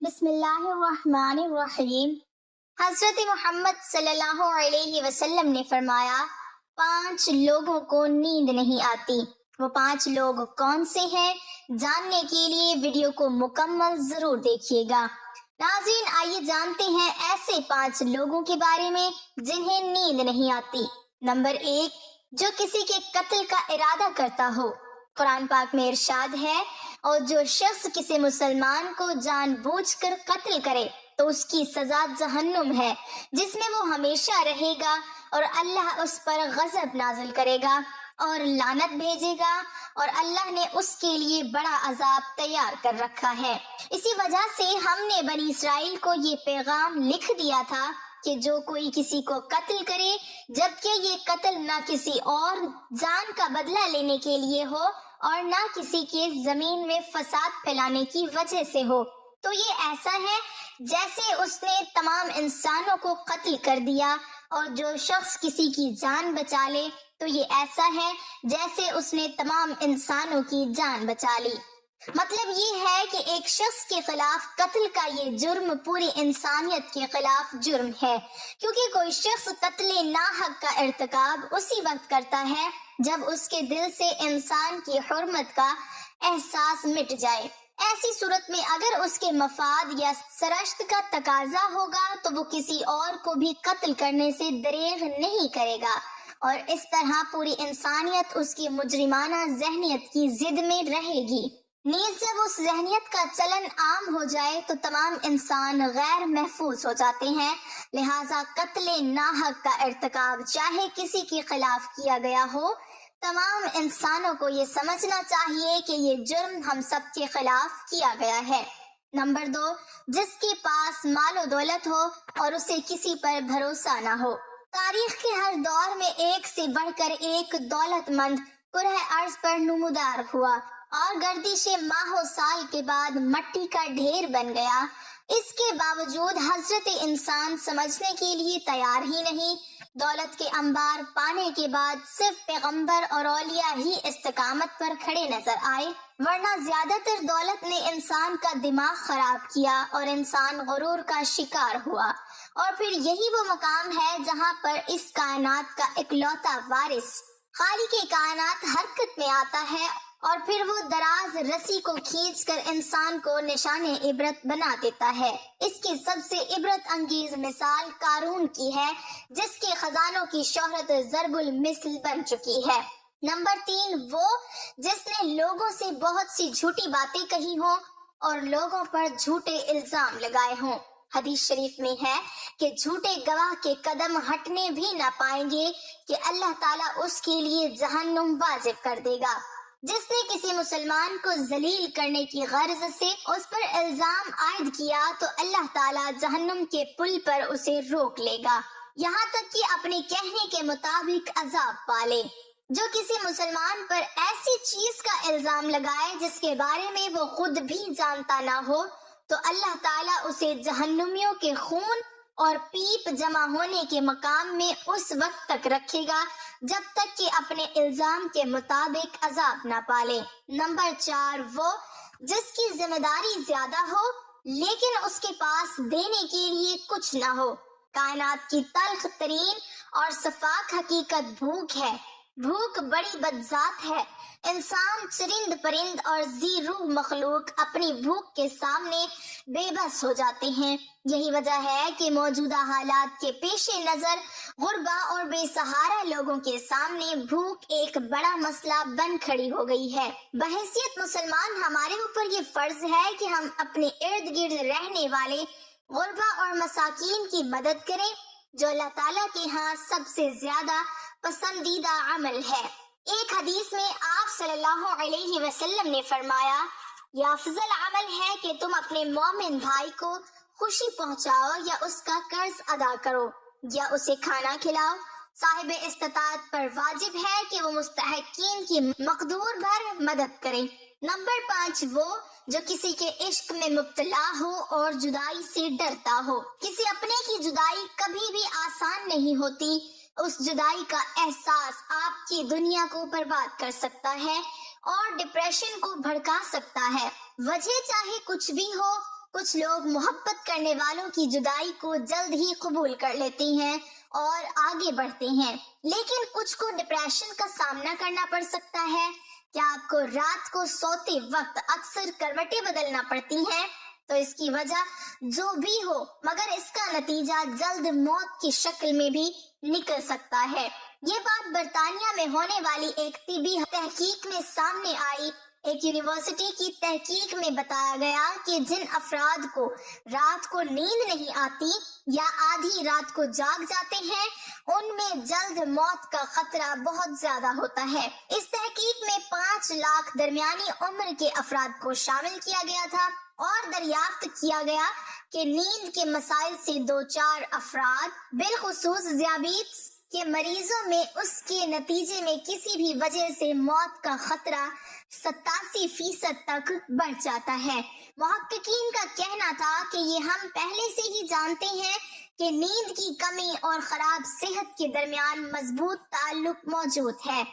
بسم اللہ الرحمن الرحیم۔ حضرت محمد صلی اللہ علیہ وسلم نے فرمایا 5 لوگوں کو نیند نہیں آتی۔ وہ 5 لوگ کون سے ہیں؟ جاننے کے لیے ویڈیو کو مکمل ضرور دیکھیے گا۔ ناظرین، آئیے جانتے ہیں ایسے 5 لوگوں کے بارے میں جنہیں نیند نہیں آتی۔ نمبر 1، جو کسی کے قتل کا ارادہ کرتا ہو۔ قرآن پاک میں ارشاد ہے، اور جو شخص کسی مسلمان کو جان بوجھ کر قتل کرے تو اس کی سزا جہنم ہے، جس میں وہ ہمیشہ رہے گا، اور اللہ اس پر غضب نازل کرے گا اور لعنت بھیجے گا، اور اللہ نے اس کے لیے بڑا عذاب تیار کر رکھا ہے۔ اسی وجہ سے ہم نے بنی اسرائیل کو یہ پیغام لکھ دیا تھا کہ جو کوئی کسی کو قتل کرے جبکہ یہ قتل نہ کسی اور جان کا بدلہ لینے کے لیے ہو اور نہ کسی کے زمین میں فساد پھیلانے کی وجہ سے ہو، تو یہ ایسا ہے جیسے اس نے تمام انسانوں کو قتل کر دیا، اور جو شخص کسی کی جان بچا لے تو یہ ایسا ہے جیسے اس نے تمام انسانوں کی جان بچا لی۔ مطلب یہ ہے کہ ایک شخص کے خلاف قتل کا یہ جرم پوری انسانیت کے خلاف جرم ہے، کیونکہ کوئی شخص قتل ناحق کا ارتکاب اسی وقت کرتا ہے جب اس کے دل سے انسان کی حرمت کا احساس مٹ جائے۔ ایسی صورت میں اگر اس کے مفاد یا سرشت کا تقاضا ہوگا تو وہ کسی اور کو بھی قتل کرنے سے دریغ نہیں کرے گا، اور اس طرح پوری انسانیت اس کی مجرمانہ ذہنیت کی ضد میں رہے گی۔ نیز جب اس ذہنیت کا چلن عام ہو جائے تو تمام انسان غیر محفوظ ہو جاتے ہیں، لہٰذا قتل ناحق کا ارتکاب چاہے کسی کے خلاف کیا گیا ہو، تمام انسانوں کو یہ سمجھنا چاہیے کہ یہ جرم ہم سب کے خلاف کیا گیا ہے۔ نمبر 2، جس کے پاس مال و دولت ہو اور اسے کسی پر بھروسہ نہ ہو۔ تاریخ کے ہر دور میں ایک سے بڑھ کر ایک دولت مند کرۂ ارض پر نمودار ہوا اور گردش ماہ و سال کے بعد مٹی کا ڈھیر بن گیا۔ اس کے باوجود حضرت انسان سمجھنے کے لیے تیار ہی نہیں۔ دولت کے انبار پانے کے بعد صرف پیغمبر اور اولیاء ہی استقامت پر کھڑے نظر آئے، ورنہ زیادہ تر دولت نے انسان کا دماغ خراب کیا اور انسان غرور کا شکار ہوا۔ اور پھر یہی وہ مقام ہے جہاں پر اس کائنات کا اکلوتا وارث خالق کائنات حرکت میں آتا ہے، اور پھر وہ دراز رسی کو کھینچ کر انسان کو نشان عبرت بنا دیتا ہے۔ اس کی سب سے عبرت انگیز مثال قارون کی ہے، جس کے خزانوں کی شہرت ضرب المثل بن چکی ہے۔ نمبر 3، وہ جس نے لوگوں سے بہت سی جھوٹی باتیں کہی ہوں اور لوگوں پر جھوٹے الزام لگائے ہوں۔ حدیث شریف میں ہے کہ جھوٹے گواہ کے قدم ہٹنے بھی نہ پائیں گے کہ اللہ تعالیٰ اس کے لیے جہنم واجب کر دے گا۔ جس نے کسی مسلمان کو ذلیل کرنے کی غرض سے اس پر الزام عائد کیا تو اللہ تعالیٰ جہنم کے پل پر اسے روک لے گا، یہاں تک کہ اپنے کہنے کے مطابق عذاب پالے۔ جو کسی مسلمان پر ایسی چیز کا الزام لگائے جس کے بارے میں وہ خود بھی جانتا نہ ہو تو اللہ تعالیٰ اسے جہنمیوں کے خون اور پیپ جمع ہونے کے مقام میں اس وقت تک رکھے گا جب تک کہ اپنے الزام کے مطابق عذاب نہ پالے۔ نمبر 4، وہ جس کی ذمہ داری زیادہ ہو لیکن اس کے پاس دینے کے لیے کچھ نہ ہو۔ کائنات کی تلخ ترین اور صفاک حقیقت بھوک ہے۔ بھوک بڑی بدذات ہے۔ انسان، چرند پرند اور ذی روح مخلوق اپنی بھوک کے سامنے بے بس ہو جاتے ہیں۔ یہی وجہ ہے کہ موجودہ حالات کے پیش نظر غربا اور بے سہارا لوگوں کے سامنے بھوک ایک بڑا مسئلہ بن کھڑی ہو گئی ہے۔ بحیثیت مسلمان ہمارے اوپر یہ فرض ہے کہ ہم اپنے ارد گرد رہنے والے غربا اور مساکین کی مدد کریں، جو اللہ تعالیٰ کے ہاں سب سے زیادہ پسندیدہ عمل ہے۔ ایک حدیث میں آپ صلی اللہ علیہ وسلم نے فرمایا، یہ افضل عمل ہے کہ تم اپنے مومن بھائی کو خوشی پہنچاؤ یا اس کا قرض ادا کرو یا اسے کھانا کھلاؤ۔ صاحب استطاعت پر واجب ہے کہ وہ مستحقین کی مقدور بھر مدد کرے۔ نمبر 5، وہ جو کسی کے عشق میں مبتلا ہو اور جدائی سے ڈرتا ہو۔ کسی اپنے کی جدائی کبھی بھی آسان نہیں ہوتی۔ اس جدائی کا احساس آپ کی دنیا کو برباد کر سکتا ہے اور ڈپریشن کو بھڑکا سکتا ہے۔ وجہ چاہے کچھ بھی ہو، کچھ لوگ محبت کرنے والوں کی جدائی کو جلد ہی قبول کر لیتے ہیں اور آگے بڑھتے ہیں، لیکن کچھ کو ڈپریشن کا سامنا کرنا پڑ سکتا ہے۔ کیا آپ کو رات کو سوتے وقت اکثر کروٹیں بدلنا پڑتی ہیں؟ تو اس کی وجہ جو بھی ہو، مگر اس کا نتیجہ جلد موت کی شکل میں بھی نکل سکتا ہے۔ یہ بات برطانیہ میں ہونے والی ایک طبی تحقیق میں سامنے آئی۔ ایک یونیورسٹی کی تحقیق میں بتایا گیا کہ جن افراد کو رات کو نیند نہیں آتی یا آدھی رات کو جاگ جاتے ہیں، ان میں جلد موت کا خطرہ بہت زیادہ ہوتا ہے۔ اس تحقیق میں 5 لاکھ درمیانی عمر کے افراد کو شامل کیا گیا تھا اور دریافت کیا گیا کہ نیند کے مسائل سے دوچار افراد، بالخصوص ذیابیطس کے مریضوں میں، اس کے نتیجے میں کسی بھی وجہ سے موت کا خطرہ 87% تک بڑھ جاتا ہے۔ محققین کا کہنا تھا کہ یہ ہم پہلے سے ہی جانتے ہیں کہ نیند کی کمی اور خراب صحت کے درمیان مضبوط تعلق موجود ہے،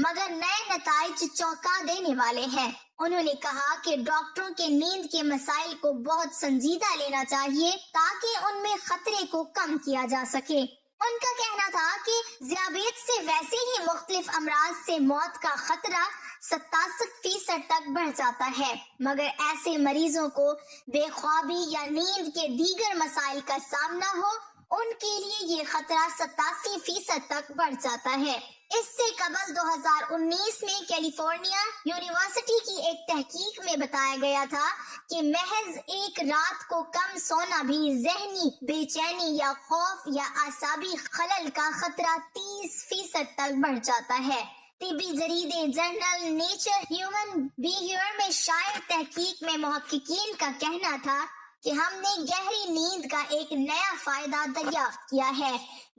مگر نئے نتائج چونکا دینے والے ہیں۔ انہوں نے کہا کہ ڈاکٹروں کے نیند کے مسائل کو بہت سنجیدہ لینا چاہیے تاکہ ان میں خطرے کو کم کیا جا سکے۔ ان کا کہنا تھا کہ ذیابیط سے ویسے ہی مختلف امراض سے موت کا خطرہ 67% تک بڑھ جاتا ہے، مگر ایسے مریضوں کو بے خوابی یا نیند کے دیگر مسائل کا سامنا ہو، ان کے لیے یہ خطرہ 87% تک بڑھ جاتا ہے۔ اس سے قبل 2019 میں کیلیفورنیا یونیورسٹی کی ایک تحقیق میں بتایا گیا تھا کہ محض ایک رات کو کم سونا بھی ذہنی بے چینی یا خوف یا اعصابی خلل کا خطرہ 30% تک بڑھ جاتا ہے۔ طبی جریدے جرنل نیچر ہیومن بیہیویئر میں شائع تحقیق میں محققین کا کہنا تھا کہ ہم نے گہری نیند کا ایک نیا فائدہ دریافت کیا ہے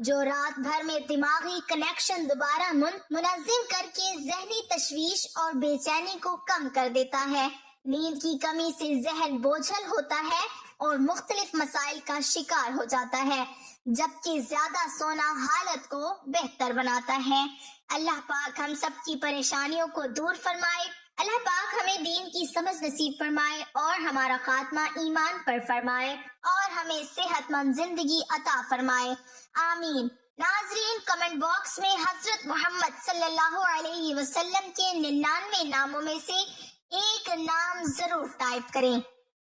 جو رات بھر میں دماغی کنیکشن دوبارہ منظم کر کے ذہنی تشویش اور بے چینی کو کم کر دیتا ہے۔ نیند کی کمی سے ذہن بوجھل ہوتا ہے اور مختلف مسائل کا شکار ہو جاتا ہے، جبکہ زیادہ سونا حالت کو بہتر بناتا ہے۔ اللہ پاک ہم سب کی پریشانیوں کو دور فرمائے۔ اللہ پاک ہمیں دین کی سمجھ نصیب فرمائے اور ہمارا خاتمہ ایمان پر فرمائے اور ہمیں صحت مند زندگی عطا فرمائے، آمین۔ ناظرین، کمنٹ باکس میں حضرت محمد صلی اللہ علیہ وسلم کے 99 ناموں میں سے ایک نام ضرور ٹائپ کریں۔